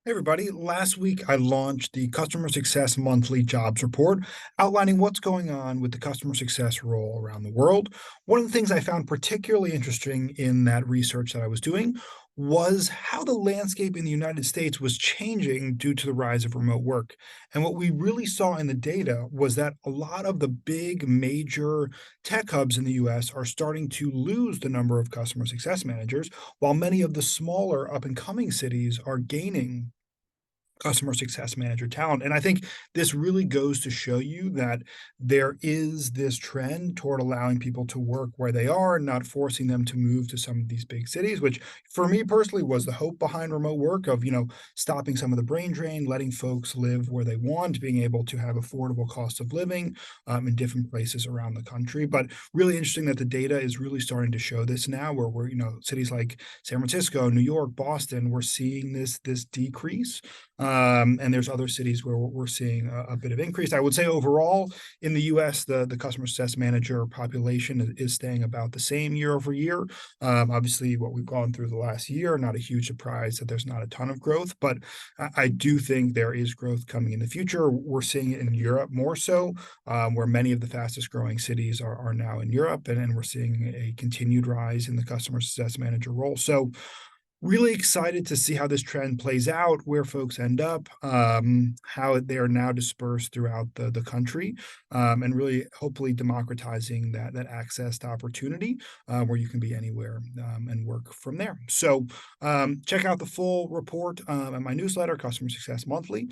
Hey everybody, last week I launched the Customer Success Monthly Jobs Report, outlining what's going on with the customer success role around the world. One of the things I found particularly interesting in that research that I was doing was how the landscape in the United States was changing due to the rise of remote work. And what we really saw in the data was that a lot of the big major tech hubs in the US are starting to lose the number of customer success managers, while many of the smaller up and coming cities are gaining customer success manager talent. And I think this really goes to show you that there is this trend toward allowing people to work where they are, not forcing them to move to some of these big cities, which for me personally was the hope behind remote work of, stopping some of the brain drain, letting folks live where they want, being able to have affordable cost of living in different places around the country. But really interesting that the data is really starting to show this now where we're, cities like San Francisco, New York, Boston, we're seeing this decrease and there's other cities where we're seeing a bit of increase. I would say overall in the US, the customer success manager population is staying about the same year over year. Obviously, what we've gone through the last year, not a huge surprise that there's not a ton of growth, but I do think there is growth coming in the future. We're seeing it in Europe more so, where many of the fastest growing cities are now in Europe, and we're seeing a continued rise in the customer success manager role. So really excited to see how this trend plays out, where folks end up, how they are now dispersed throughout the country, and really hopefully democratizing that access to opportunity, where you can be anywhere, and work from there. So, check out the full report, in my newsletter, Customer Success Monthly.